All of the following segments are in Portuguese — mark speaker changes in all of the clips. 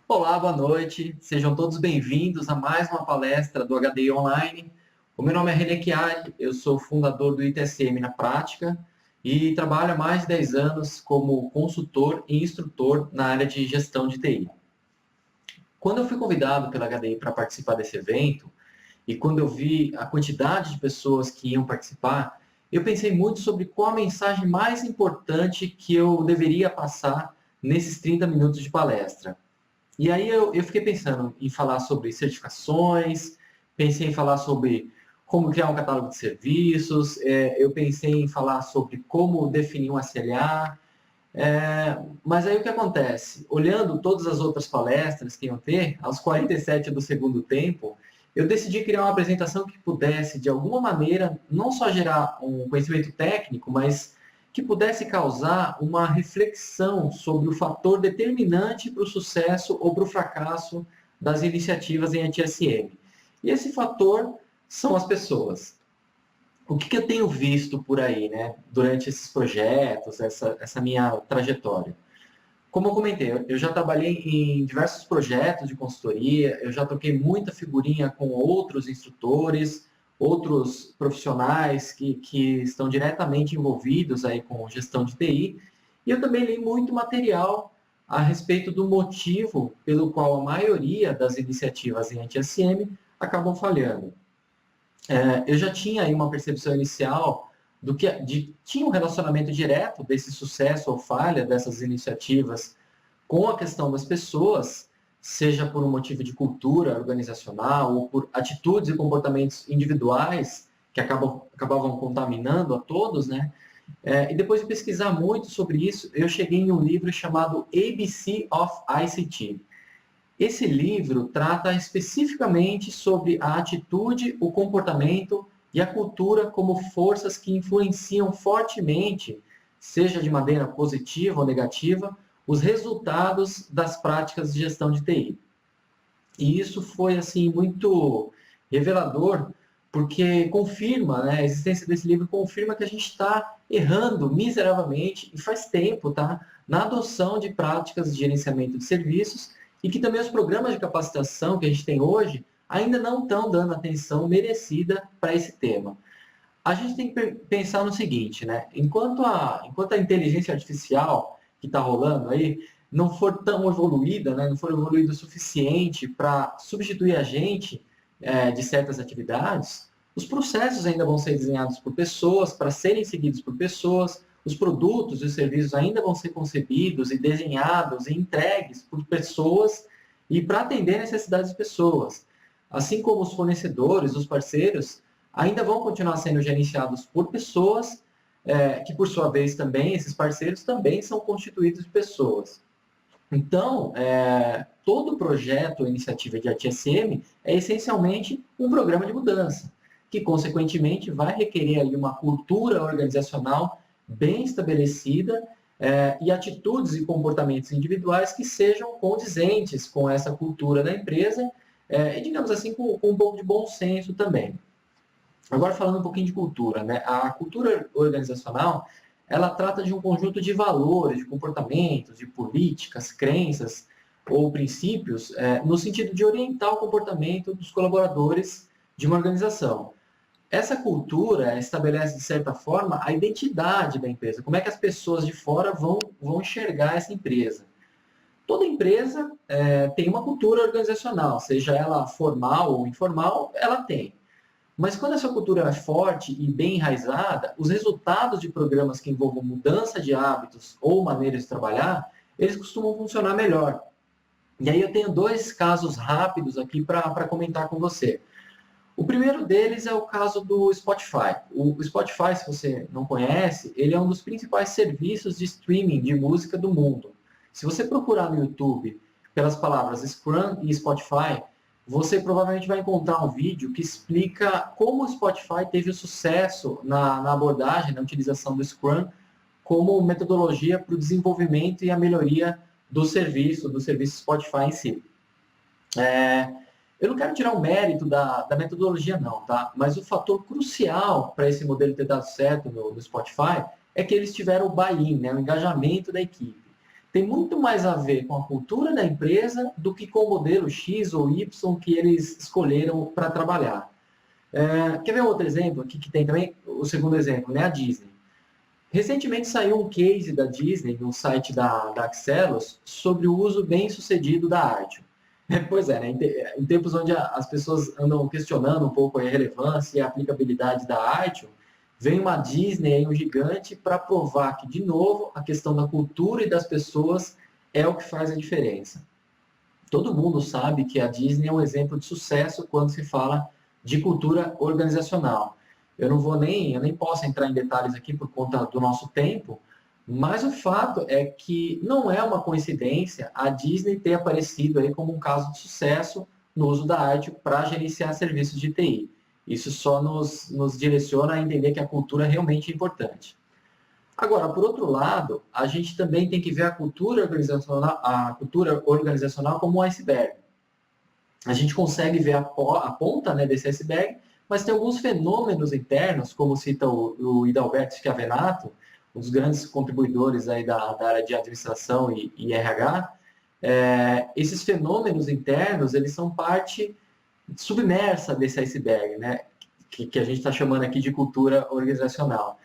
Speaker 1: Olá, boa noite. Sejam todos bem-vindos a mais uma palestra do HDI Online. O meu nome é René Chiari, eu sou fundador do ITSM na prática e trabalho há mais de 10 anos como consultor e instrutor na área de gestão de TI. Quando eu fui convidado pela HDI para participar desse evento e quando eu vi a quantidade de pessoas que iam participar, eu pensei muito sobre qual a mensagem mais importante que eu deveria passar nesses 30 minutos de palestra. E aí eu fiquei pensando em falar sobre certificações, pensei em falar sobre como criar um catálogo de serviços, eu pensei em falar sobre como definir um SLA, mas aí o que acontece? Olhando todas as outras palestras que iam ter, aos 47 do segundo tempo, eu decidi criar uma apresentação que pudesse, de alguma maneira, não só gerar um conhecimento técnico, mas que pudesse causar uma reflexão sobre o fator determinante para o sucesso ou para o fracasso das iniciativas em ITSM. E esse fator são as pessoas. O que eu tenho visto por aí, né, durante esses projetos, essa minha trajetória? Como eu comentei, eu já trabalhei em diversos projetos de consultoria, eu já troquei muita figurinha com outros instrutores, outros profissionais que estão diretamente envolvidos aí com gestão de TI, e eu também li muito material a respeito do motivo pelo qual a maioria das iniciativas em anti-SM acabam falhando. Eu já tinha aí uma percepção inicial tinha um relacionamento direto desse sucesso ou falha dessas iniciativas com a questão das pessoas, seja por um motivo de cultura organizacional ou por atitudes e comportamentos individuais que acabavam contaminando a todos, né? E depois de pesquisar muito sobre isso, eu cheguei em um livro chamado ABC of ICT. Esse livro trata especificamente sobre a atitude, o comportamento e a cultura como forças que influenciam fortemente, seja de maneira positiva ou negativa, os resultados das práticas de gestão de TI. E isso foi assim muito revelador, porque confirma, né, a existência desse livro confirma que a gente está errando miseravelmente e faz tempo, tá, na adoção de práticas de gerenciamento de serviços e que também os programas de capacitação que a gente tem hoje ainda não estão dando atenção merecida para esse tema. A gente tem que pensar no seguinte, né? Enquanto a inteligência artificial que está rolando aí não for tão evoluída, né? Não for evoluída o suficiente para substituir a gente de certas atividades, os processos ainda vão ser desenhados por pessoas, para serem seguidos por pessoas, os produtos e os serviços ainda vão ser concebidos e desenhados e entregues por pessoas e para atender necessidades de pessoas. Assim como os fornecedores, os parceiros, ainda vão continuar sendo gerenciados por pessoas, que por sua vez também, esses parceiros também são constituídos de pessoas. Então, todo projeto ou iniciativa de ATSM é essencialmente um programa de mudança, que consequentemente vai requerer ali uma cultura organizacional bem estabelecida e atitudes e comportamentos individuais que sejam condizentes com essa cultura da empresa e, digamos assim, com um pouco de bom senso também. Agora, falando um pouquinho de cultura, né? A cultura organizacional, ela trata de um conjunto de valores, de comportamentos, de políticas, crenças ou princípios, no sentido de orientar o comportamento dos colaboradores de uma organização. Essa cultura estabelece, de certa forma, a identidade da empresa, como é que as pessoas de fora vão enxergar essa empresa. Toda empresa tem uma cultura organizacional, seja ela formal ou informal, ela tem. Mas quando essa cultura é forte e bem enraizada, os resultados de programas que envolvam mudança de hábitos ou maneiras de trabalhar, eles costumam funcionar melhor. E aí eu tenho dois casos rápidos aqui para comentar com você. O primeiro deles é o caso do Spotify. O Spotify, se você não conhece, ele é um dos principais serviços de streaming de música do mundo. Se você procurar no YouTube pelas palavras Scrum e Spotify, você provavelmente vai encontrar um vídeo que explica como o Spotify teve o sucesso na abordagem, na utilização do Scrum, como metodologia para o desenvolvimento e a melhoria do serviço Spotify em si. Eu não quero tirar o mérito da metodologia, não, tá? Mas o fator crucial para esse modelo ter dado certo no Spotify é que eles tiveram o buy-in, né? O engajamento da equipe. tem muito mais a ver com a cultura da empresa do que com o modelo X ou Y que eles escolheram para trabalhar. Quer ver um outro exemplo aqui que tem também? O segundo exemplo, né? A Disney. Recentemente saiu um case da Disney no site da Axelos sobre o uso bem sucedido da arte. Pois é, né? Em tempos onde as pessoas andam questionando um pouco a relevância e a aplicabilidade da arte, vem uma Disney aí, um gigante, para provar que, de novo, a questão da cultura e das pessoas é o que faz a diferença. Todo mundo sabe que a Disney é um exemplo de sucesso quando se fala de cultura organizacional. Eu nem posso entrar em detalhes aqui por conta do nosso tempo, mas o fato é que não é uma coincidência a Disney ter aparecido aí como um caso de sucesso no uso da arte para gerenciar serviços de TI. Isso só nos direciona a entender que a cultura realmente é importante. Agora, por outro lado, a gente também tem que ver a cultura organizacional como um iceberg. A gente consegue ver a ponta, né, desse iceberg, mas tem alguns fenômenos internos, como cita o Idalberto Schiavenato, um dos grandes contribuidores aí da área de administração e RH. Esses fenômenos internos, eles são parte submersa desse iceberg, né, que a gente está chamando aqui de cultura organizacional.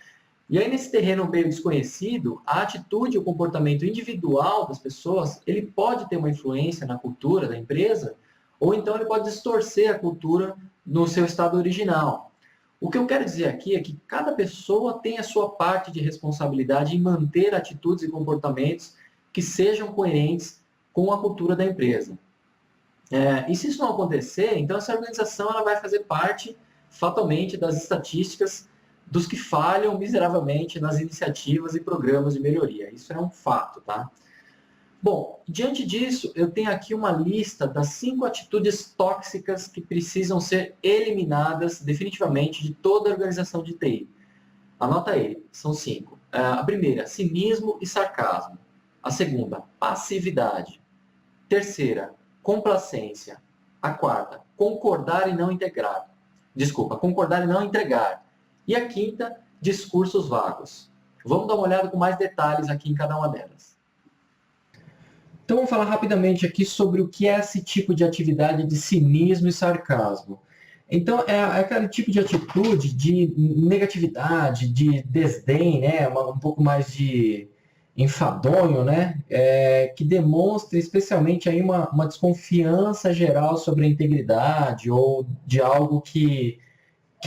Speaker 1: E aí, nesse terreno meio desconhecido, a atitude e o comportamento individual das pessoas, ele pode ter uma influência na cultura da empresa, ou então ele pode distorcer a cultura no seu estado original. O que eu quero dizer aqui é que cada pessoa tem a sua parte de responsabilidade em manter atitudes e comportamentos que sejam coerentes com a cultura da empresa. E se isso não acontecer, então essa organização ela vai fazer parte, fatalmente, das estatísticas dos que falham miseravelmente nas iniciativas e programas de melhoria. Isso é um fato, tá? Bom, diante disso, eu tenho aqui uma lista das 5 atitudes tóxicas que precisam ser eliminadas definitivamente de toda a organização de TI. Anota aí, são 5. A primeira, cinismo e sarcasmo. A segunda, passividade. Terceira, complacência. A quarta, concordar e não entregar. E a quinta, discursos vagos. Vamos dar uma olhada com mais detalhes aqui em cada uma delas. Então, vamos falar rapidamente aqui sobre o que é esse tipo de atividade de cinismo e sarcasmo. Então, é aquele tipo de atitude de negatividade, de desdém, né? Um pouco mais de enfadonho, né? Que demonstra especialmente aí uma desconfiança geral sobre a integridade ou de algo que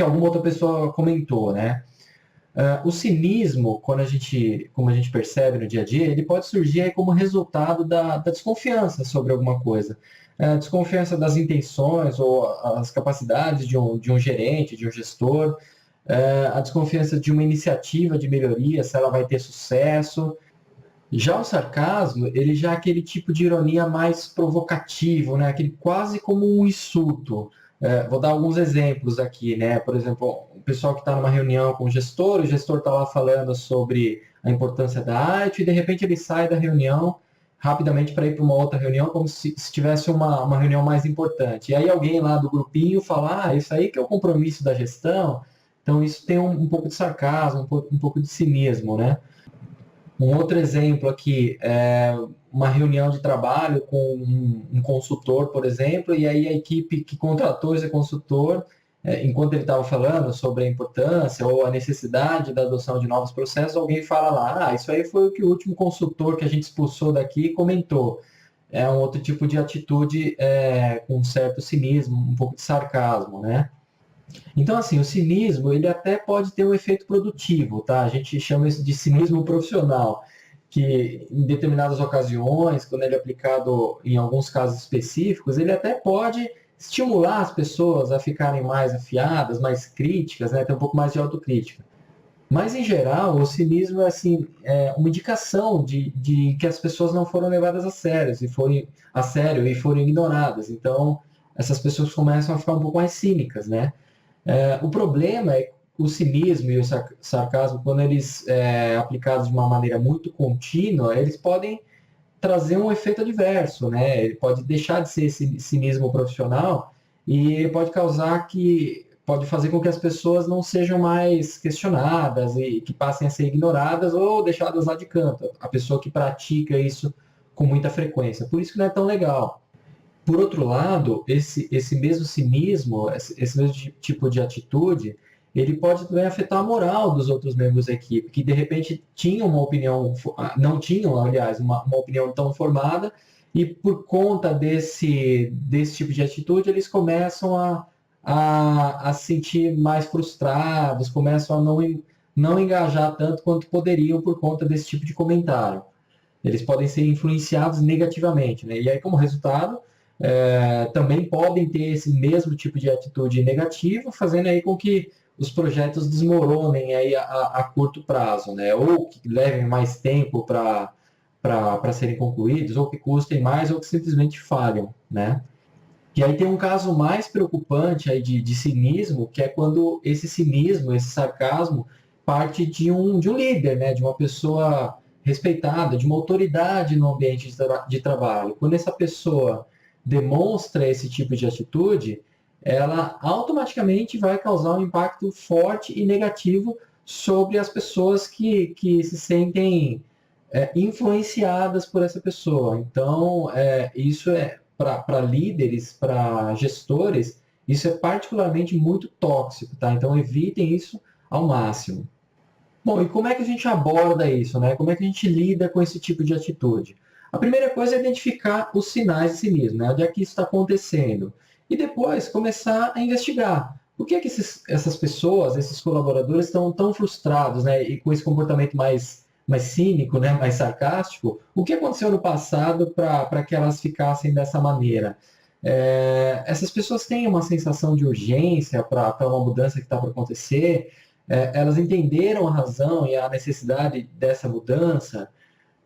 Speaker 1: alguma outra pessoa comentou, né? O cinismo, como a gente percebe no dia a dia, ele pode surgir aí como resultado da desconfiança sobre alguma coisa. Desconfiança das intenções ou as capacidades de um gerente, de um gestor, a desconfiança de uma iniciativa de melhoria, se ela vai ter sucesso. Já o sarcasmo, ele já é aquele tipo de ironia mais provocativo, né? Aquele quase como um insulto. Vou dar alguns exemplos aqui, né? Por exemplo, o pessoal que está numa reunião com o gestor está lá falando sobre a importância da arte e de repente ele sai da reunião rapidamente para ir para uma outra reunião, como se tivesse uma reunião mais importante. E aí alguém lá do grupinho fala, isso aí que é o compromisso da gestão. Então isso tem um pouco de sarcasmo, um pouco de cinismo, né? Um outro exemplo aqui é uma reunião de trabalho com um consultor, por exemplo, e aí a equipe que contratou esse consultor, enquanto ele estava falando sobre a importância ou a necessidade da adoção de novos processos, alguém fala lá, isso aí foi o que o último consultor que a gente expulsou daqui comentou. É um outro tipo de atitude com um certo cinismo, um pouco de sarcasmo, né? Então, assim, o cinismo, ele até pode ter um efeito produtivo, tá? A gente chama isso de cinismo profissional, que em determinadas ocasiões, quando ele é aplicado em alguns casos específicos, ele até pode estimular as pessoas a ficarem mais afiadas, mais críticas, né? Ter um pouco mais de autocrítica. Mas, em geral, o cinismo assim, é uma indicação de que as pessoas não foram levadas a sério e foram ignoradas. Então, essas pessoas começam a ficar um pouco mais cínicas, né? O problema é o cinismo e o sarcasmo, quando eles aplicados de uma maneira muito contínua, eles podem trazer um efeito adverso, né? Ele pode deixar de ser esse cinismo profissional e ele pode causar que pode fazer com que as pessoas não sejam mais questionadas e que passem a ser ignoradas ou deixadas lá de canto. A pessoa que pratica isso com muita frequência. Por isso que não é tão legal. Por outro lado, esse mesmo cinismo, esse mesmo tipo de atitude, ele pode também afetar a moral dos outros membros da equipe, que de repente tinham uma opinião, não tinham, aliás, uma opinião tão formada, e por conta desse tipo de atitude, eles começam a se sentir mais frustrados, começam a não engajar tanto quanto poderiam por conta desse tipo de comentário. Eles podem ser influenciados negativamente, né? E aí, como resultado, também podem ter esse mesmo tipo de atitude negativa, fazendo aí com que os projetos desmoronem aí a curto prazo, né? Ou que levem mais tempo para serem concluídos, ou que custem mais, ou que simplesmente falham, né? E aí tem um caso mais preocupante aí de cinismo, que é quando esse cinismo, esse sarcasmo, parte de um líder, né? De uma pessoa respeitada, de uma autoridade no ambiente de trabalho. Quando essa pessoa demonstra esse tipo de atitude, ela automaticamente vai causar um impacto forte e negativo sobre as pessoas que se sentem influenciadas por essa pessoa. Então, isso é para líderes, para gestores, isso é particularmente muito tóxico, tá? Então, evitem isso ao máximo. Bom, e como é que a gente aborda isso, né? Como é que a gente lida com esse tipo de atitude? A primeira coisa é identificar os sinais de cinismo, né? Onde é que isso está acontecendo? E depois começar a investigar. Por que essas pessoas, esses colaboradores estão tão frustrados, né? E com esse comportamento mais cínico, né? Mais sarcástico? O que aconteceu no passado para que elas ficassem dessa maneira? Essas pessoas têm uma sensação de urgência para uma mudança que está para acontecer? Elas entenderam a razão e a necessidade dessa mudança?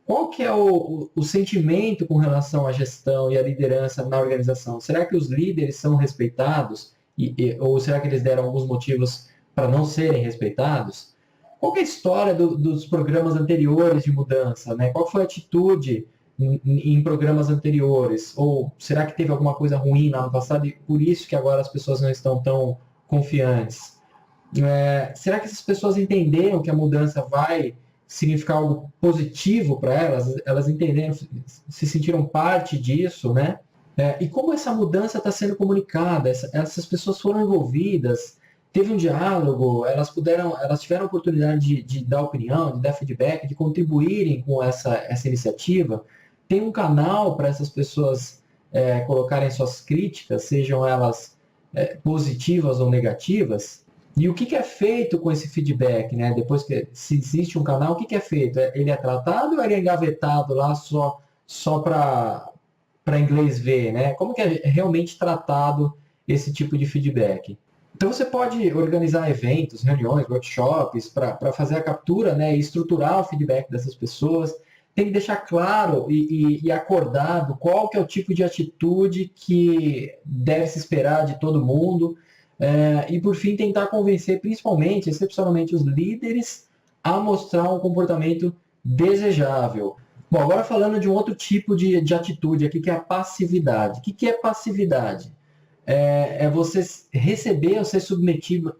Speaker 1: Qual que é o sentimento com relação à gestão e à liderança na organização? Será que os líderes são respeitados? Ou será que eles deram alguns motivos para não serem respeitados? Qual que é a história dos programas anteriores de mudança, né? Qual foi a atitude em programas anteriores? Ou será que teve alguma coisa ruim lá no passado e por isso que agora as pessoas não estão tão confiantes? Será que essas pessoas entenderam que a mudança vai significar algo positivo para elas? Elas entenderam, se sentiram parte disso, né? E como essa mudança está sendo comunicada? Essas pessoas foram envolvidas, teve um diálogo, elas tiveram a oportunidade de dar opinião, de dar feedback, de contribuírem com essa iniciativa. Tem um canal para essas pessoas colocarem suas críticas, sejam elas positivas ou negativas. E o que é feito com esse feedback, né? Depois que se existe um canal, o que é feito? Ele é tratado ou ele é engavetado lá só para inglês ver, né? Como que é realmente tratado esse tipo de feedback? Então você pode organizar eventos, reuniões, workshops para fazer a captura, né, e estruturar o feedback dessas pessoas. Tem que deixar claro e acordado qual que é o tipo de atitude que deve se esperar de todo mundo. E por fim tentar convencer principalmente, excepcionalmente os líderes a mostrar um comportamento desejável. Bom, agora falando de um outro tipo de atitude aqui, que é a passividade. O que é passividade? É você receber ou ser submetido,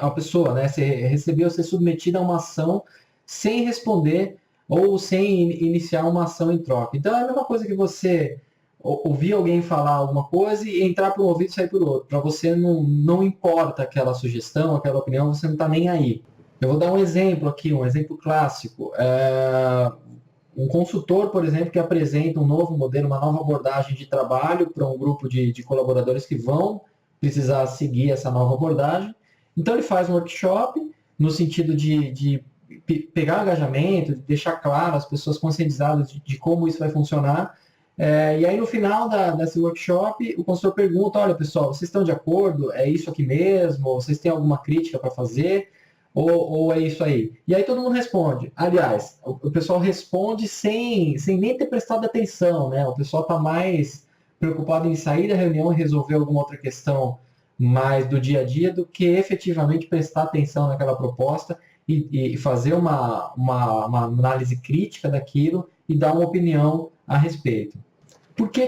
Speaker 1: a pessoa, né? Receber ou ser submetida a uma ação sem responder ou sem iniciar uma ação em troca. Então é a mesma coisa que você ouvir alguém falar alguma coisa e entrar por um ouvido e sair por outro. Para você não importa aquela sugestão, aquela opinião, você não está nem aí. Eu vou dar um exemplo aqui, um exemplo clássico. Um consultor, por exemplo, que apresenta um novo modelo, uma nova abordagem de trabalho para um grupo de colaboradores que vão precisar seguir essa nova abordagem. Então, ele faz um workshop no sentido de pegar o engajamento, de deixar claro as pessoas conscientizadas de como isso vai funcionar. E aí, no final desse workshop, o consultor pergunta, olha, pessoal, vocês estão de acordo? É isso aqui mesmo? Vocês têm alguma crítica para fazer? Ou é isso aí? E aí todo mundo responde. Aliás, o pessoal responde sem nem ter prestado atenção, né? O pessoal está mais preocupado em sair da reunião e resolver alguma outra questão mais do dia a dia do que efetivamente prestar atenção naquela proposta e fazer uma análise crítica daquilo e dar uma opinião a respeito. Por que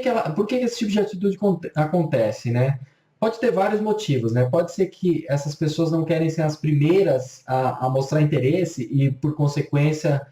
Speaker 1: esse tipo de atitude acontece, né? Pode ter vários motivos, né? Pode ser que essas pessoas não querem ser as primeiras a mostrar interesse e, por consequência,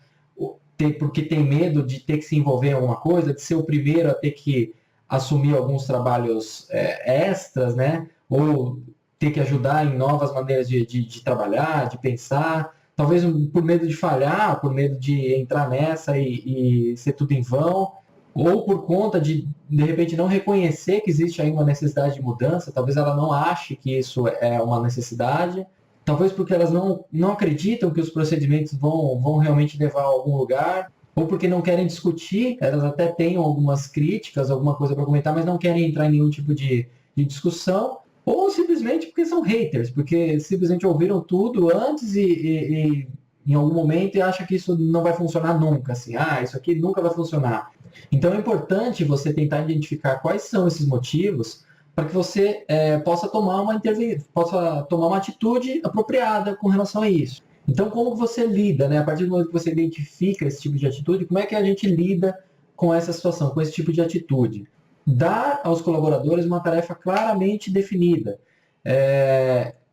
Speaker 1: porque tem medo de ter que se envolver em alguma coisa, de ser o primeiro a ter que assumir alguns trabalhos extras, né? Ou ter que ajudar em novas maneiras de trabalhar, de pensar. Talvez por medo de falhar, por medo de entrar nessa e ser tudo em vão, ou por conta de repente, não reconhecer que existe aí uma necessidade de mudança, talvez ela não ache que isso é uma necessidade, talvez porque elas não acreditam que os procedimentos vão realmente levar a algum lugar, ou porque não querem discutir, elas até têm algumas críticas, alguma coisa para comentar, mas não querem entrar em nenhum tipo de discussão, ou simplesmente porque são haters, porque simplesmente ouviram tudo antes e em algum momento e acham que isso não vai funcionar nunca, assim, isso aqui nunca vai funcionar. Então é importante você tentar identificar quais são esses motivos para que você possa tomar uma atitude apropriada com relação a isso. Então, como você lida, né? A partir do momento que você identifica esse tipo de atitude, como é que a gente lida com essa situação, com esse tipo de atitude? Dar aos colaboradores uma tarefa claramente definida.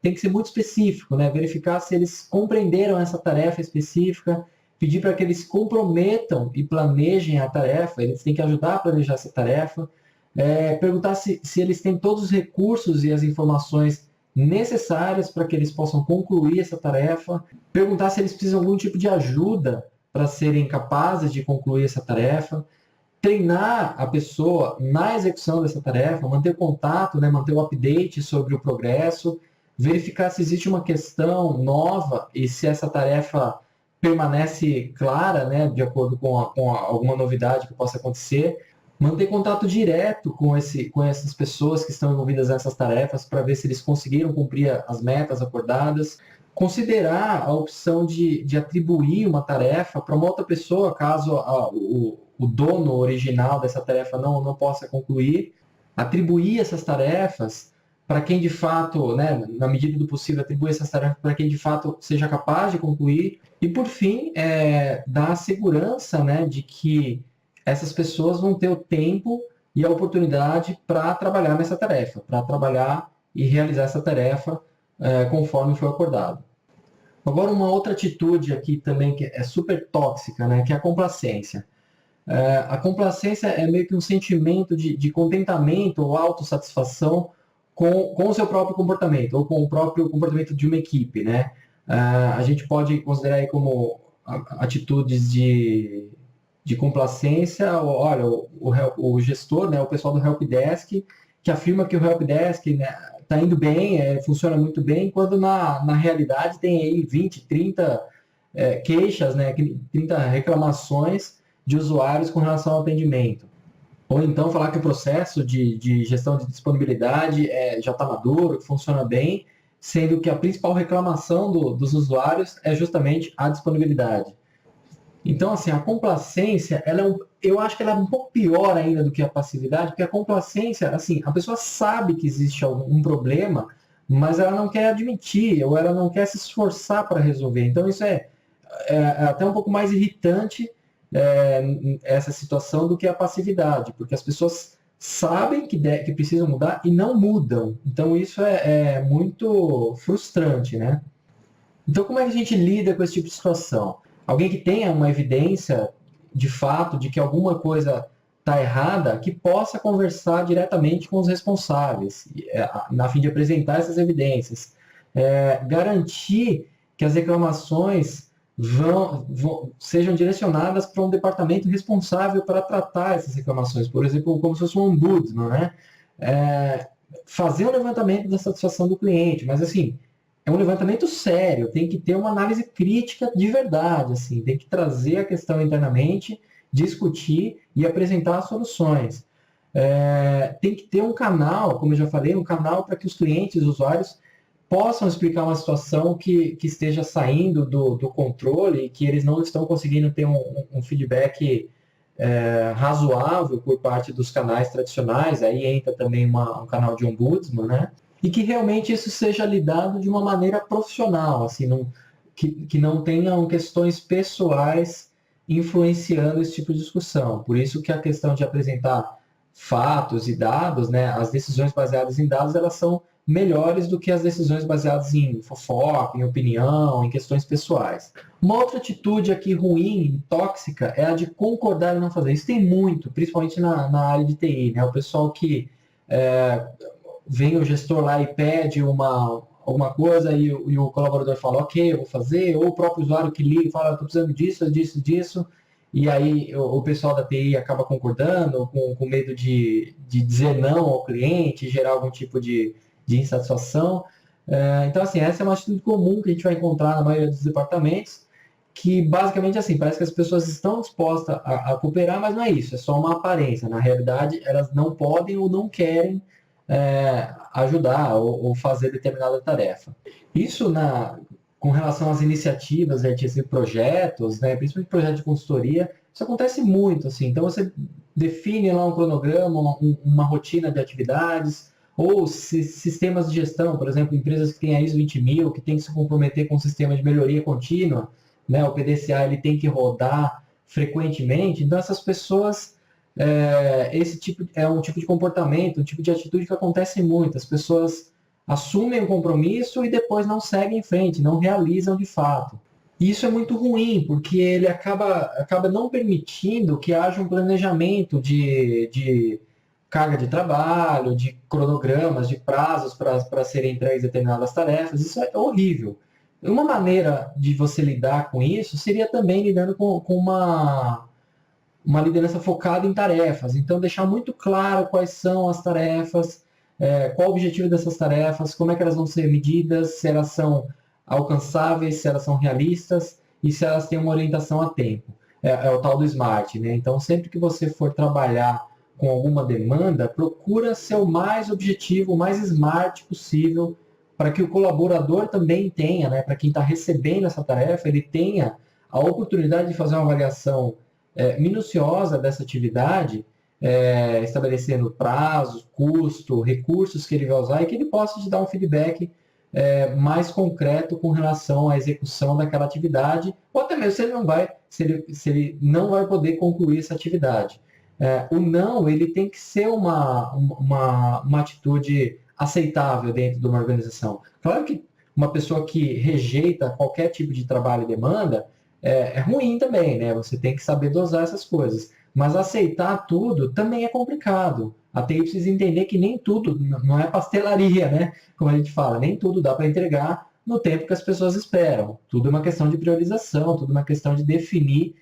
Speaker 1: Tem que ser muito específico, né? Verificar se eles compreenderam essa tarefa específica, pedir para que eles comprometam e planejem a tarefa, eles têm que ajudar a planejar essa tarefa, perguntar se eles têm todos os recursos e as informações necessárias para que eles possam concluir essa tarefa, perguntar se eles precisam de algum tipo de ajuda para serem capazes de concluir essa tarefa, treinar a pessoa na execução dessa tarefa, manter contato, né, manter o update sobre o progresso, verificar se existe uma questão nova e se essa tarefa permanece clara, né, de acordo com alguma novidade que possa acontecer, manter contato direto com essas pessoas que estão envolvidas nessas tarefas para ver se eles conseguiram cumprir as metas acordadas, considerar a opção de atribuir uma tarefa para uma outra pessoa, caso o dono original dessa tarefa não possa concluir, atribuir essas tarefas para quem de fato, né, na medida do possível, atribuir essas tarefas para quem de fato seja capaz de concluir, e por fim, dar a segurança, né, de que essas pessoas vão ter o tempo e a oportunidade para trabalhar nessa tarefa, para trabalhar e realizar essa tarefa conforme foi acordado. Agora, uma outra atitude aqui também que é super tóxica, né, que é a complacência. A complacência é meio que um sentimento de contentamento ou autossatisfação com o seu próprio comportamento, ou com o próprio comportamento de uma equipe, né? A gente pode considerar aí como atitudes de complacência, olha, o gestor, né, o pessoal do Helpdesk, que afirma que o Helpdesk, né, está indo bem, funciona muito bem, quando na realidade tem aí 20, 30 queixas, né, 30 reclamações de usuários com relação ao atendimento. Ou então falar que o processo de gestão de disponibilidade já está maduro, funciona bem, sendo que a principal reclamação dos usuários é justamente a disponibilidade. Então, assim, a complacência, eu acho que ela é um pouco pior ainda do que a passividade, porque a complacência, assim, a pessoa sabe que existe algum problema, mas ela não quer admitir, ou ela não quer se esforçar para resolver. Então, isso é até um pouco mais irritante, essa situação, do que a passividade, porque as pessoas sabem que precisam mudar e não mudam. Então, isso é muito frustrante, né? Então, como é que a gente lida com esse tipo de situação? Alguém que tenha uma evidência de fato de que alguma coisa está errada, que possa conversar diretamente com os responsáveis, na fim de apresentar essas evidências. Garantir que as reclamações sejam direcionadas para um departamento responsável para tratar essas reclamações, por exemplo, como se fosse um ombudsman, né? Fazer um levantamento da satisfação do cliente, mas assim, é um levantamento sério, tem que ter uma análise crítica de verdade, assim, tem que trazer a questão internamente, discutir e apresentar soluções. Tem que ter um canal, como eu já falei, um canal para que os clientes, os usuários, possam explicar uma situação que esteja saindo do controle e que eles não estão conseguindo ter um feedback razoável por parte dos canais tradicionais, aí entra também um canal de ombudsman, né? E que realmente isso seja lidado de uma maneira profissional, assim, que não tenham questões pessoais influenciando esse tipo de discussão. Por isso que a questão de apresentar fatos e dados, né, as decisões baseadas em dados, elas são melhores do que as decisões baseadas em fofoca, em opinião, em questões pessoais. Uma outra atitude aqui ruim, tóxica, é a de concordar e não fazer. Isso tem muito, principalmente na área de TI, né? O pessoal que vem o gestor lá e pede alguma coisa e o colaborador fala, ok, eu vou fazer, ou o próprio usuário que liga e fala, estou precisando disso, disso, disso, e aí o pessoal da TI acaba concordando, com medo de dizer não ao cliente, gerar algum tipo de insatisfação. Então, assim, essa é uma atitude comum que a gente vai encontrar na maioria dos departamentos, que basicamente, assim, parece que as pessoas estão dispostas a cooperar, mas não é isso, é só uma aparência. Na realidade, elas não podem ou não querem ajudar ou fazer determinada tarefa. Isso com relação às iniciativas, projetos, né, principalmente projetos de consultoria, isso acontece muito. Assim. Então, você define lá um cronograma, uma rotina de atividades, ou sistemas de gestão, por exemplo, empresas que têm a ISO 20000, que tem que se comprometer com um sistema de melhoria contínua, né, o PDCA ele tem que rodar frequentemente, então essas pessoas esse tipo é um tipo de comportamento, um tipo de atitude que acontece muito. As pessoas assumem o compromisso e depois não seguem em frente, não realizam de fato. E isso é muito ruim, porque ele acaba não permitindo que haja um planejamento de carga de trabalho, de cronogramas, de prazos para serem entregues determinadas tarefas. Isso é horrível. Uma maneira de você lidar com isso seria também lidando com uma liderança focada em tarefas. Então, deixar muito claro quais são as tarefas, qual o objetivo dessas tarefas, como é que elas vão ser medidas, se elas são alcançáveis, se elas são realistas e se elas têm uma orientação a tempo. É o tal do SMART, né? Então, sempre que você for trabalhar com alguma demanda, procura ser o mais objetivo, o mais smart possível, para que o colaborador também tenha, né? Para quem está recebendo essa tarefa, ele tenha a oportunidade de fazer uma avaliação minuciosa dessa atividade, estabelecendo prazos, custo, recursos que ele vai usar e que ele possa te dar um feedback mais concreto com relação à execução daquela atividade, ou até mesmo se ele não vai poder concluir essa atividade. O não, ele tem que ser uma atitude aceitável dentro de uma organização. Claro que uma pessoa que rejeita qualquer tipo de trabalho e demanda é ruim também, né? Você tem que saber dosar essas coisas. Mas aceitar tudo também é complicado. A TI precisa entender que nem tudo, não é pastelaria, né? Como a gente fala, nem tudo dá para entregar no tempo que as pessoas esperam. Tudo é uma questão de priorização, tudo é uma questão de definir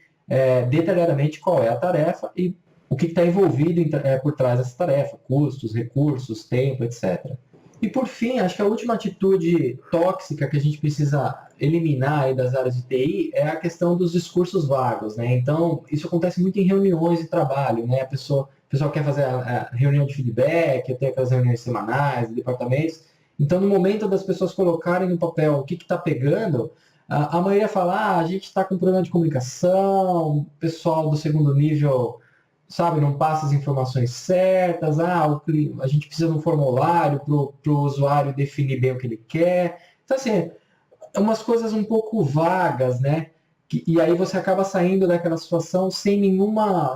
Speaker 1: detalhadamente qual é a tarefa e o que está envolvido por trás dessa tarefa, custos, recursos, tempo, etc. E por fim, acho que a última atitude tóxica que a gente precisa eliminar aí das áreas de TI é a questão dos discursos vagos, né? Então, isso acontece muito em reuniões de trabalho, né? O pessoal quer fazer a reunião de feedback, tem aquelas reuniões semanais, de departamentos. Então, no momento das pessoas colocarem no papel o que está pegando, a maioria fala, a gente está com problema de comunicação, o pessoal do segundo nível sabe, não passa as informações certas, a gente precisa de um formulário para o usuário definir bem o que ele quer. Então, assim, umas coisas um pouco vagas, né? E aí você acaba saindo daquela situação sem nenhuma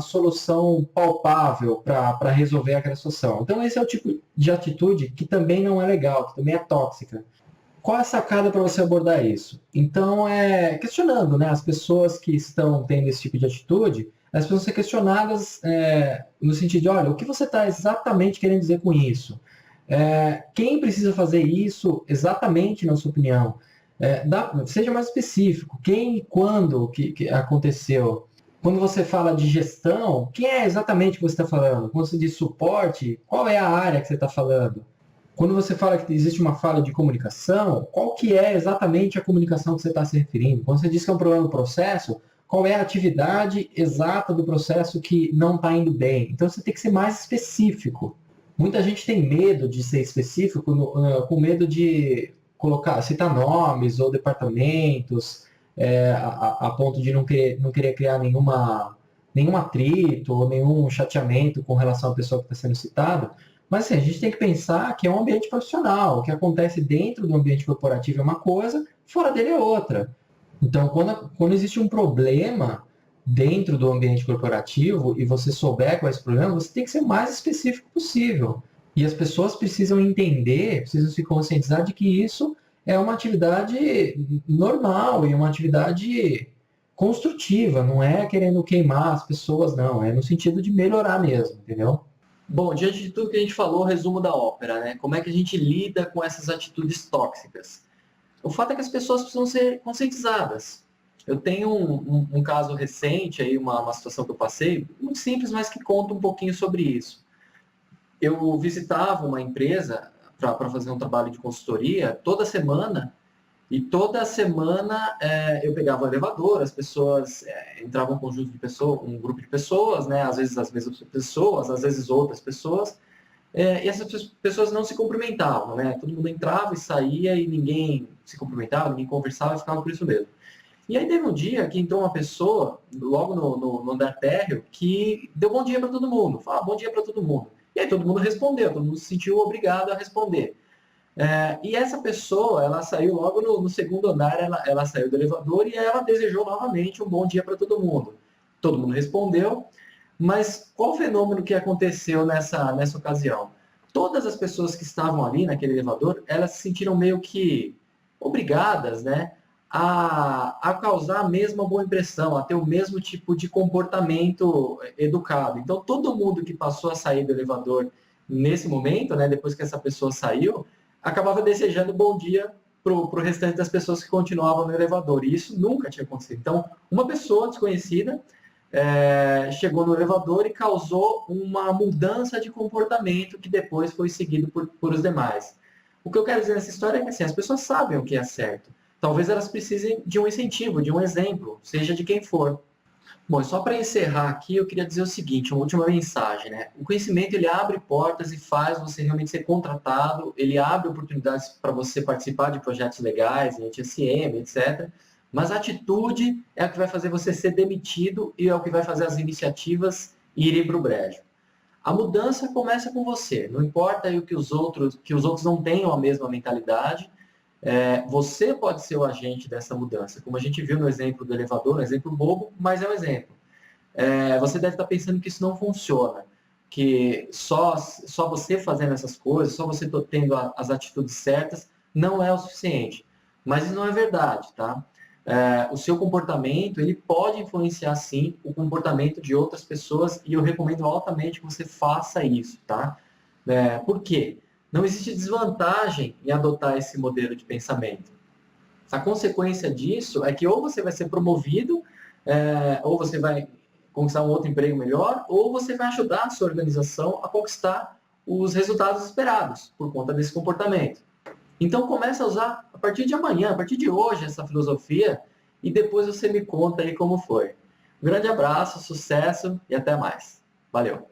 Speaker 1: solução palpável para resolver aquela situação. Então, esse é o tipo de atitude que também não é legal, que também é tóxica. Qual é a sacada para você abordar isso? Então, questionando, né? As pessoas que estão tendo esse tipo de atitude, elas precisam ser questionadas no sentido de, olha, o que você está exatamente querendo dizer com isso? Quem precisa fazer isso exatamente, na sua opinião? Seja mais específico. Quem e quando que aconteceu? Quando você fala de gestão, quem é exatamente que você está falando? Quando você diz suporte, qual é a área que você está falando? Quando você fala que existe uma falha de comunicação, qual que é exatamente a comunicação que você está se referindo? Quando você diz que é um problema no processo, qual é a atividade exata do processo que não está indo bem? Então você tem que ser mais específico. Muita gente tem medo de ser específico, com medo de citar nomes ou departamentos, a ponto de não querer criar nenhum atrito ou nenhum chateamento com relação à pessoa que está sendo citada. Mas assim, a gente tem que pensar que é um ambiente profissional. O que acontece dentro do ambiente corporativo é uma coisa, fora dele é outra. Então, quando existe um problema, dentro do ambiente corporativo e você souber qual é esse problema, você tem que ser o mais específico possível. E as pessoas precisam entender, precisam se conscientizar de que isso é uma atividade normal e uma atividade construtiva, não é querendo queimar as pessoas, não, é no sentido de melhorar mesmo, entendeu? Bom, diante de tudo que a gente falou, resumo da ópera, né? Como é que a gente lida com essas atitudes tóxicas? O fato é que as pessoas precisam ser conscientizadas. Eu tenho um caso recente, aí, uma situação que eu passei, muito simples, mas que conta um pouquinho sobre isso. Eu visitava uma empresa para fazer um trabalho de consultoria toda semana, e toda semana eu pegava o elevador, as pessoas entravam um conjunto de pessoas, um grupo de pessoas, né? Às vezes as mesmas pessoas, às vezes outras pessoas, e essas pessoas não se cumprimentavam, né? Todo mundo entrava e saía e ninguém se cumprimentava, ninguém conversava e ficava por isso mesmo. E aí teve um dia que entrou uma pessoa, logo no andar térreo, que deu bom dia para todo mundo. Falou, bom dia para todo mundo. E aí todo mundo respondeu, todo mundo se sentiu obrigado a responder. E essa pessoa, ela saiu logo no segundo andar, ela saiu do elevador e ela desejou novamente um bom dia para todo mundo. Todo mundo respondeu, mas qual o fenômeno que aconteceu nessa ocasião? Todas as pessoas que estavam ali naquele elevador, elas se sentiram meio que obrigadas, né, a causar a mesma boa impressão, a ter o mesmo tipo de comportamento educado. Então, todo mundo que passou a sair do elevador nesse momento, né, depois que essa pessoa saiu, acabava desejando bom dia para o restante das pessoas que continuavam no elevador. E isso nunca tinha acontecido. Então, uma pessoa desconhecida chegou no elevador e causou uma mudança de comportamento que depois foi seguido por os demais. O que eu quero dizer nessa história é que assim, as pessoas sabem o que é certo. Talvez elas precisem de um incentivo, de um exemplo, seja de quem for. Bom, só para encerrar aqui, eu queria dizer o seguinte, uma última mensagem, né? O conhecimento, ele abre portas e faz você realmente ser contratado, ele abre oportunidades para você participar de projetos legais, em TSM, etc. Mas a atitude é o que vai fazer você ser demitido e é o que vai fazer as iniciativas irem para o brejo. A mudança começa com você, não importa aí que os outros não tenham a mesma mentalidade, você pode ser o agente dessa mudança. Como a gente viu no exemplo do elevador, um exemplo bobo, mas é um exemplo. Você deve estar pensando que isso não funciona, que só você fazendo essas coisas, só você tendo as atitudes certas, não é o suficiente. Mas isso não é verdade, tá? O seu comportamento, ele pode influenciar, sim, o comportamento de outras pessoas e eu recomendo altamente que você faça isso, tá? Por quê? Não existe desvantagem em adotar esse modelo de pensamento. A consequência disso é que ou você vai ser promovido, ou você vai conquistar um outro emprego melhor, ou você vai ajudar a sua organização a conquistar os resultados esperados por conta desse comportamento. Então comece a usar a partir de amanhã, a partir de hoje, essa filosofia e depois você me conta aí como foi. Um grande abraço, sucesso e até mais. Valeu!